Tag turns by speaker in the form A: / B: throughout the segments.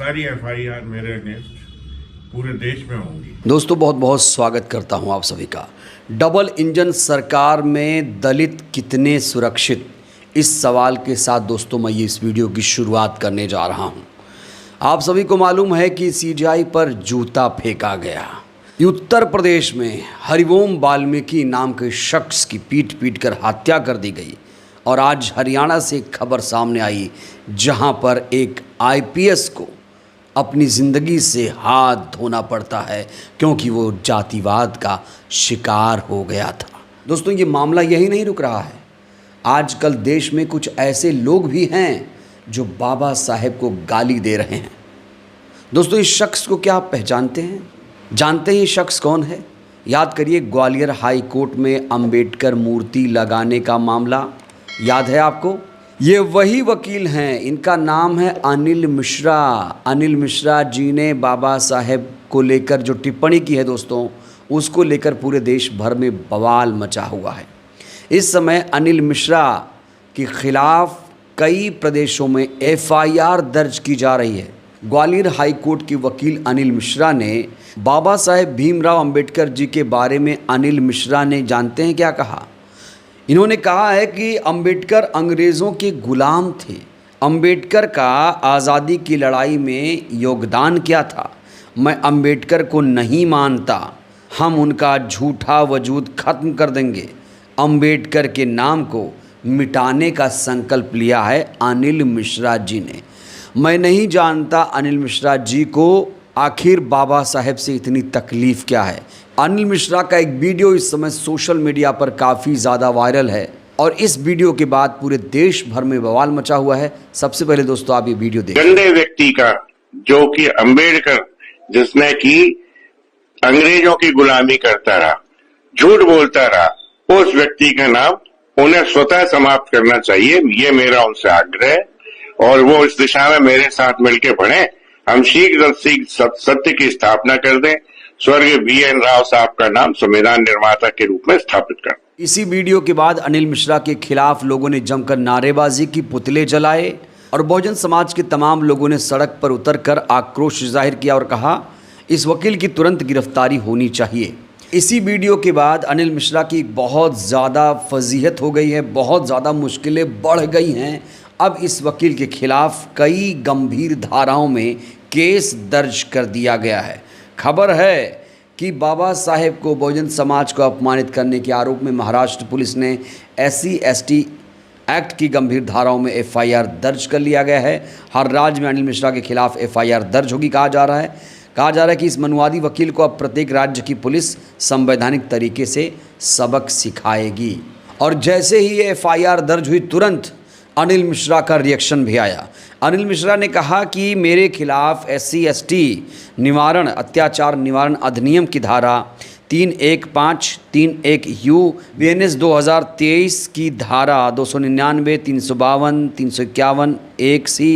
A: सारी एफआईआर मेरे अगेंस्ट पूरे देश में होंगी।
B: दोस्तों बहुत बहुत स्वागत करता हूं आप सभी का। डबल इंजन सरकार में दलित कितने सुरक्षित, इस सवाल के साथ दोस्तों मैं ये इस वीडियो की शुरुआत करने जा रहा हूं। आप सभी को मालूम है कि सीजेआई पर जूता फेंका गया। उत्तर प्रदेश में हरिओम वाल्मीकि नाम के शख्स की पीट पीट कर हत्या कर दी गई। और आज हरियाणा से एक खबर सामने आई जहां पर एक आईपीएस को अपनी ज़िंदगी से हाथ धोना पड़ता है क्योंकि वो जातिवाद का शिकार हो गया था। दोस्तों ये मामला यही नहीं रुक रहा है। आजकल देश में कुछ ऐसे लोग भी हैं जो बाबा साहेब को गाली दे रहे हैं। दोस्तों इस शख्स को क्या आप पहचानते हैं? जानते हैं ये शख्स कौन है? याद करिए ग्वालियर हाई कोर्ट में अंबेडकर मूर्ति लगाने का मामला याद है आपको? ये वही वकील हैं, इनका नाम है अनिल मिश्रा। अनिल मिश्रा जी ने बाबा साहेब को लेकर जो टिप्पणी की है दोस्तों, उसको लेकर पूरे देश भर में बवाल मचा हुआ है। इस समय अनिल मिश्रा के खिलाफ कई प्रदेशों में एफआईआर दर्ज की जा रही है। ग्वालियर हाई कोर्ट के वकील अनिल मिश्रा ने बाबा साहेब भीमराव अंबेडकर जी के बारे में अनिल मिश्रा ने जानते हैं क्या कहा? इन्होंने कहा है कि अंबेडकर अंग्रेज़ों के गुलाम थे। अंबेडकर का आज़ादी की लड़ाई में योगदान क्या था? मैं अंबेडकर को नहीं मानता। हम उनका झूठा वजूद ख़त्म कर देंगे। अंबेडकर के नाम को मिटाने का संकल्प लिया है अनिल मिश्रा जी ने। मैं नहीं जानता अनिल मिश्रा जी को आखिर बाबा साहेब से इतनी तकलीफ़ क्या है। अनिल मिश्रा का एक वीडियो इस समय सोशल मीडिया पर काफ़ी ज़्यादा वायरल है और इस वीडियो के बाद पूरे देश भर में बवाल मचा हुआ है। सबसे पहले दोस्तों आप ये वीडियो देखिए।
C: गंदे व्यक्ति का, जो कि अंबेडकर जिसने की अंग्रेजों की गुलामी करता रहा, झूठ बोलता रहा, उस व्यक्ति का नाम उन्हें स्वतः समाप्त करना चाहिए। ये मेरा उनसे आग्रह है और वो इस दिशा में मेरे साथ मिलकर बढ़े। हम शीघ्र सत्य की स्थापना कर दें। स्वर्गीय BN राव साहब का नाम संविधान निर्माता के रूप में स्थापित कर।
B: इसी वीडियो के बाद अनिल मिश्रा के खिलाफ लोगों ने जमकर नारेबाजी की, पुतले जलाए और बहुजन समाज के तमाम लोगों ने सड़क पर उतरकर आक्रोश जाहिर किया और कहा इस वकील की तुरंत गिरफ्तारी होनी चाहिए। इसी वीडियो के बाद अनिल मिश्रा की बहुत ज़्यादा फजीहत हो गई है, बहुत ज़्यादा मुश्किलें बढ़ गई हैं। अब इस वकील के खिलाफ कई गंभीर धाराओं में केस दर्ज कर दिया गया है। खबर है कि बाबा साहेब को बहुजन समाज को अपमानित करने के आरोप में महाराष्ट्र पुलिस ने SC/ST एक्ट की गंभीर धाराओं में एफआईआर दर्ज कर लिया गया है। हर राज्य में अनिल मिश्रा के खिलाफ एफआईआर दर्ज होगी कहा जा रहा है कि इस मनुवादी वकील को अब प्रत्येक राज्य की पुलिस संवैधानिक तरीके से सबक सिखाएगी। और जैसे ही ये एफआईआर दर्ज हुई तुरंत अनिल मिश्रा का रिएक्शन भी आया। अनिल मिश्रा ने कहा कि मेरे खिलाफ SC/ST निवारण अत्याचार निवारण अधिनियम की धारा 315, 31U, BNS 2023 की धारा 299, 352, 351, 1C,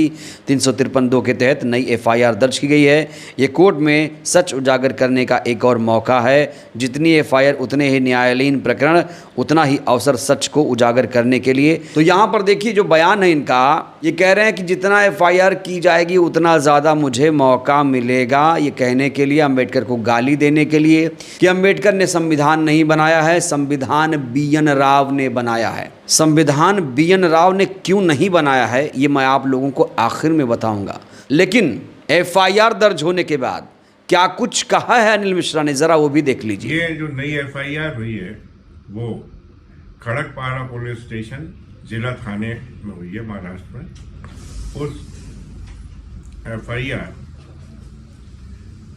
B: 353(2) के तहत नई एफआईआर दर्ज की गई है। ये कोर्ट में सच उजागर करने का एक और मौका है। जितनी एफआईआर उतने ही न्यायालयीन प्रकरण, उतना ही अवसर सच को उजागर करने के लिए। तो यहाँ पर देखिए जो बयान है इनका, ये कह रहे हैं कि जितना एफआईआर की जाएगी उतना ज़्यादा मुझे मौका मिलेगा। ये कहने के लिए, अंबेडकर को गाली देने के लिए कि अंबेडकर ने संविधान नहीं बनाया है, संविधान BN राव ने बनाया है। संविधान BN राव ने क्यों नहीं बनाया है ये मैं आप लोगों को आखिर में बताऊंगा। लेकिन एफआईआर दर्ज होने के बाद क्या कुछ कहा है अनिल मिश्रा ने, जरा वो भी देख लीजिए।
A: ये जो नई एफआईआर हुई है वो खड़कपारा पुलिस स्टेशन जिला थाने में हुई है महाराष्ट्र में। उस एफआईआर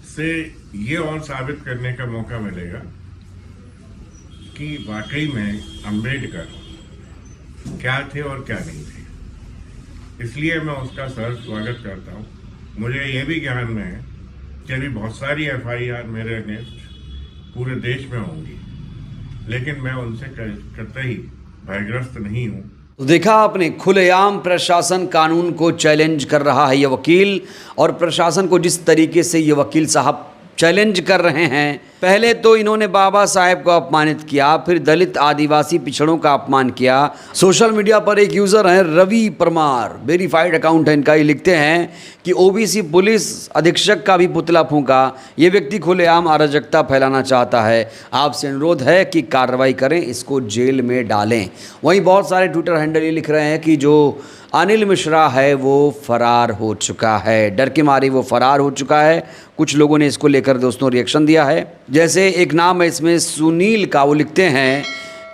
A: से ये और साबित करने का मौका मिलेगा कि वाकई में अंबेडकर क्या थे और क्या नहीं थे। इसलिए मैं उसका सर स्वागत करता हूँ। मुझे ये भी ज्ञान में है कि अभी बहुत सारी एफआईआर मेरे अगेंस्ट पूरे देश में होंगी, लेकिन मैं उनसे कतई भयग्रस्त नहीं हूँ।
B: तो देखा आपने, खुलेआम प्रशासन कानून को चैलेंज कर रहा है ये वकील। और प्रशासन को जिस तरीके से ये वकील साहब चैलेंज कर रहे हैं पहले तो इन्होंने बाबा साहेब को अपमानित किया, फिर दलित आदिवासी पिछड़ों का अपमान किया। सोशल मीडिया पर एक यूज़र हैं रवि परमार, वेरीफाइड अकाउंट है इनका, ये लिखते हैं कि ओबीसी पुलिस अधीक्षक का भी पुतला फूंका। ये व्यक्ति खुलेआम अराजकता फैलाना चाहता है। आपसे अनुरोध है कि कार्रवाई करें, इसको जेल में डालें। वहीं बहुत सारे ट्विटर हैंडल ये लिख रहे हैं कि जो अनिल मिश्रा है वो फरार हो चुका है, डर के मारे वो फरार हो चुका है। कुछ लोगों ने इसको लेकर दोस्तों रिएक्शन दिया है। जैसे एक नाम है इसमें सुनील का, वो लिखते हैं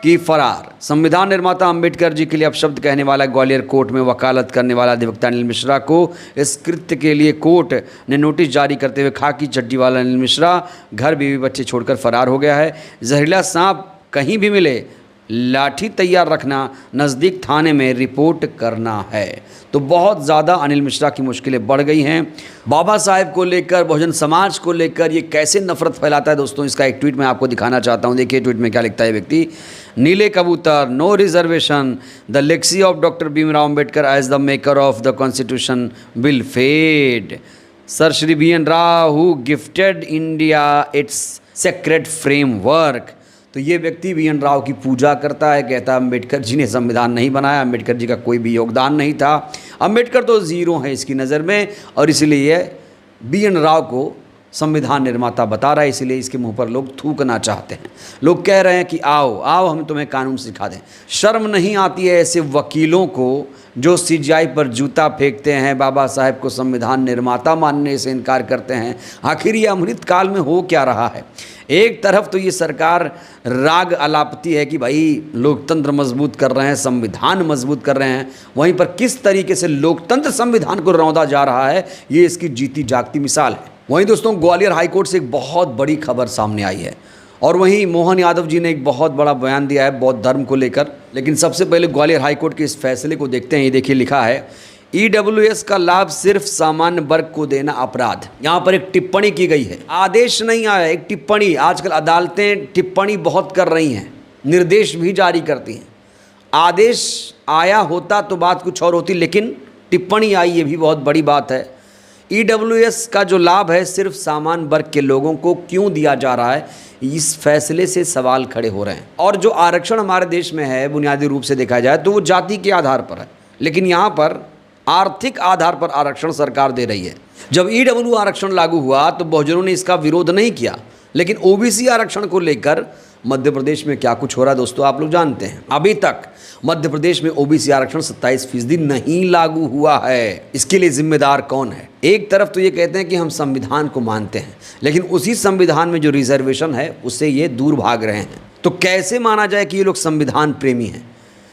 B: कि फरार। संविधान निर्माता अंबेडकर जी के लिए अपशब्द कहने वाला ग्वालियर कोर्ट में वकालत करने वाला अधिवक्ता अनिल मिश्रा को इस कृत्य के लिए कोर्ट ने नोटिस जारी करते हुए खाकी चड्डी वाला अनिल मिश्रा घर बीवी बच्चे छोड़कर फरार हो गया है। जहरीला सांप कहीं भी मिले लाठी तैयार रखना, नज़दीक थाने में रिपोर्ट करना है। तो बहुत ज़्यादा अनिल मिश्रा की मुश्किलें बढ़ गई हैं। बाबा साहेब को लेकर, बहुजन समाज को लेकर ये कैसे नफरत फैलाता है दोस्तों, इसका एक ट्वीट मैं आपको दिखाना चाहता हूँ। देखिए ट्वीट में क्या लिखता है व्यक्ति। नीले कबूतर, no reservation, the legacy of doctor Bhimrao Ambedkar as the maker of the constitution will fade. Sir Shri BN Rao who gifted India its sacred framework. तो ये व्यक्ति BN राव की पूजा करता है, कहता है अम्बेडकर जी ने संविधान नहीं बनाया, अम्बेडकर जी का कोई भी योगदान नहीं था, अम्बेडकर तो ज़ीरो है इसकी नज़र में, और इसलिए BN राव को संविधान निर्माता बता रहा है। इसलिए इसके मुंह पर लोग थूकना चाहते हैं। लोग कह रहे हैं कि आओ आओ हम तुम्हें कानून सिखा दें। शर्म नहीं आती है ऐसे वकीलों को जो CGI पर जूता फेंकते हैं, बाबा साहेब को संविधान निर्माता मानने से इनकार करते हैं। आखिर ये अमृत काल में हो क्या रहा है? एक तरफ तो ये सरकार राग अलापती है कि भाई लोकतंत्र मजबूत कर रहे हैं, संविधान मजबूत कर रहे हैं, वहीं पर किस तरीके से लोकतंत्र संविधान को रौंदा जा रहा है, ये इसकी जीती जागती मिसाल है। वहीं दोस्तों ग्वालियर हाईकोर्ट से एक बहुत बड़ी खबर सामने आई है, और वहीं मोहन यादव जी ने एक बहुत बड़ा बयान दिया है बौद्ध धर्म को लेकर। लेकिन सबसे पहले ग्वालियर हाईकोर्ट के इस फैसले को देखते हैं। ये देखिए लिखा है, EWS का लाभ सिर्फ सामान्य वर्ग को देना अपराध। यहाँ पर एक टिप्पणी की गई है, आदेश नहीं आया, एक टिप्पणी। आजकल अदालतें टिप्पणी बहुत कर रही हैं, निर्देश भी जारी करती हैं। आदेश आया होता तो बात कुछ और होती, लेकिन टिप्पणी आई, ये भी बहुत बड़ी बात है। EWS का जो लाभ है सिर्फ सामान्य वर्ग के लोगों को क्यों दिया जा रहा है, इस फैसले से सवाल खड़े हो रहे हैं। और जो आरक्षण हमारे देश में है बुनियादी रूप से देखा जाए तो वो जाति के आधार पर है, लेकिन यहाँ पर आर्थिक आधार पर आरक्षण सरकार दे रही है। जब EW आरक्षण लागू हुआ तो बहुजनों ने इसका विरोध नहीं किया, लेकिन OBC आरक्षण को लेकर मध्य प्रदेश में क्या कुछ हो रहा है दोस्तों आप लोग जानते हैं। अभी तक मध्य प्रदेश में OBC आरक्षण 27% नहीं लागू हुआ है। इसके लिए जिम्मेदार कौन है? एक तरफ तो ये कहते हैं कि हम संविधान को मानते हैं, लेकिन उसी संविधान में जो रिजर्वेशन है उससे ये दूर भाग रहे हैं। तो कैसे माना जाए कि ये लोग संविधान प्रेमी हैं?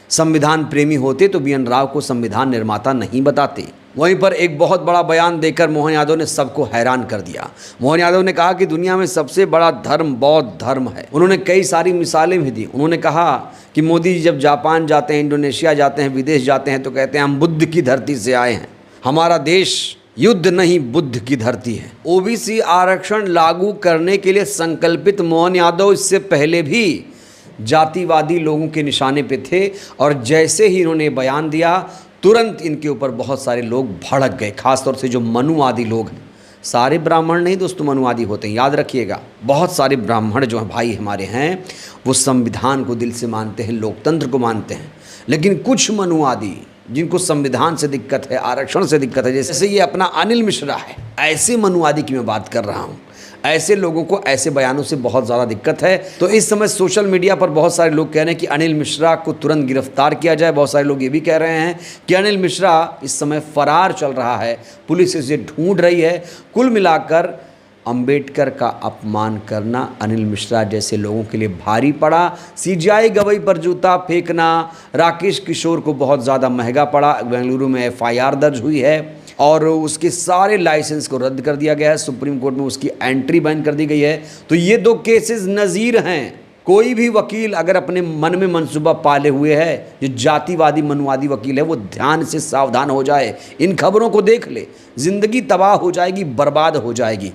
B: संविधान प्रेमी होते तो BN राव को संविधान निर्माता नहीं बताते। वहीं पर एक बहुत बड़ा बयान देकर मोहन यादव ने सबको हैरान कर दिया। मोहन यादव ने कहा कि दुनिया में सबसे बड़ा धर्म बौद्ध धर्म है। उन्होंने कई सारी मिसालें भी दी। उन्होंने कहा कि मोदी जी जब जापान जाते हैं, इंडोनेशिया जाते हैं, विदेश जाते हैं तो कहते हैं हम बुद्ध की धरती से आए हैं। हमारा देश युद्ध नहीं बुद्ध की धरती है। OBC आरक्षण लागू करने के लिए संकल्पित मोहन यादव इससे पहले भी जातिवादी लोगों के निशाने पे थे, और जैसे ही इन्होंने बयान दिया तुरंत इनके ऊपर बहुत सारे लोग भड़क गए, खासतौर से जो मनुवादी लोग हैं। सारे ब्राह्मण नहीं दोस्तों मनुवादी होते हैं, याद रखिएगा। बहुत सारे ब्राह्मण जो भाई हमारे हैं वो संविधान को दिल से मानते हैं, लोकतंत्र को मानते हैं, लेकिन कुछ मनुवादी जिनको संविधान से दिक्कत है, आरक्षण से दिक्कत है, जैसे ये अपना अनिल मिश्रा है, ऐसे मनुवादी की मैं बात कर रहा हूँ। ऐसे लोगों को ऐसे बयानों से बहुत ज़्यादा दिक्कत है। तो इस समय सोशल मीडिया पर बहुत सारे लोग कह रहे हैं कि अनिल मिश्रा को तुरंत गिरफ्तार किया जाए। बहुत सारे लोग ये भी कह रहे हैं कि अनिल मिश्रा इस समय फरार चल रहा है, पुलिस इसे ढूंढ रही है। कुल मिलाकर अंबेडकर का अपमान करना अनिल मिश्रा जैसे लोगों के लिए भारी पड़ा। CGI गवई पर जूता फेंकना राकेश किशोर को बहुत ज़्यादा महंगा पड़ा। बेंगलुरु में FIR दर्ज हुई है और उसके सारे लाइसेंस को रद्द कर दिया गया है। सुप्रीम कोर्ट में उसकी एंट्री बैन कर दी गई है। तो ये दो केसेस नज़ीर हैं। कोई भी वकील अगर अपने मन में मंसूबा पाले हुए है, जो जातिवादी मनुवादी वकील है, वो ध्यान से सावधान हो जाए, इन खबरों को देख ले। ज़िंदगी तबाह हो जाएगी, बर्बाद हो जाएगी।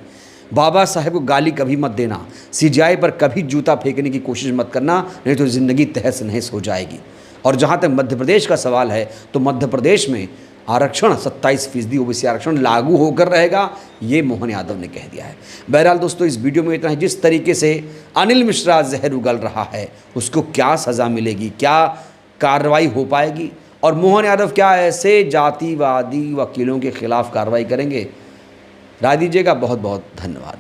B: बाबा साहेब को गाली कभी मत देना, CGI पर कभी जूता फेंकने की कोशिश मत करना, नहीं तो ज़िंदगी तहस नहस हो जाएगी। और जहाँ तक मध्य प्रदेश का सवाल है, तो मध्य प्रदेश में आरक्षण 27% ओबीसी आरक्षण लागू होकर रहेगा, ये मोहन यादव ने कह दिया है। बहरहाल दोस्तों, इस वीडियो में इतना है। जिस तरीके से अनिल मिश्रा जहर उगल रहा है, उसको क्या सज़ा मिलेगी, क्या कार्रवाई हो पाएगी, और मोहन यादव क्या ऐसे जातिवादी वकीलों के खिलाफ कार्रवाई करेंगे? राय दीजिएगा। बहुत बहुत धन्यवाद।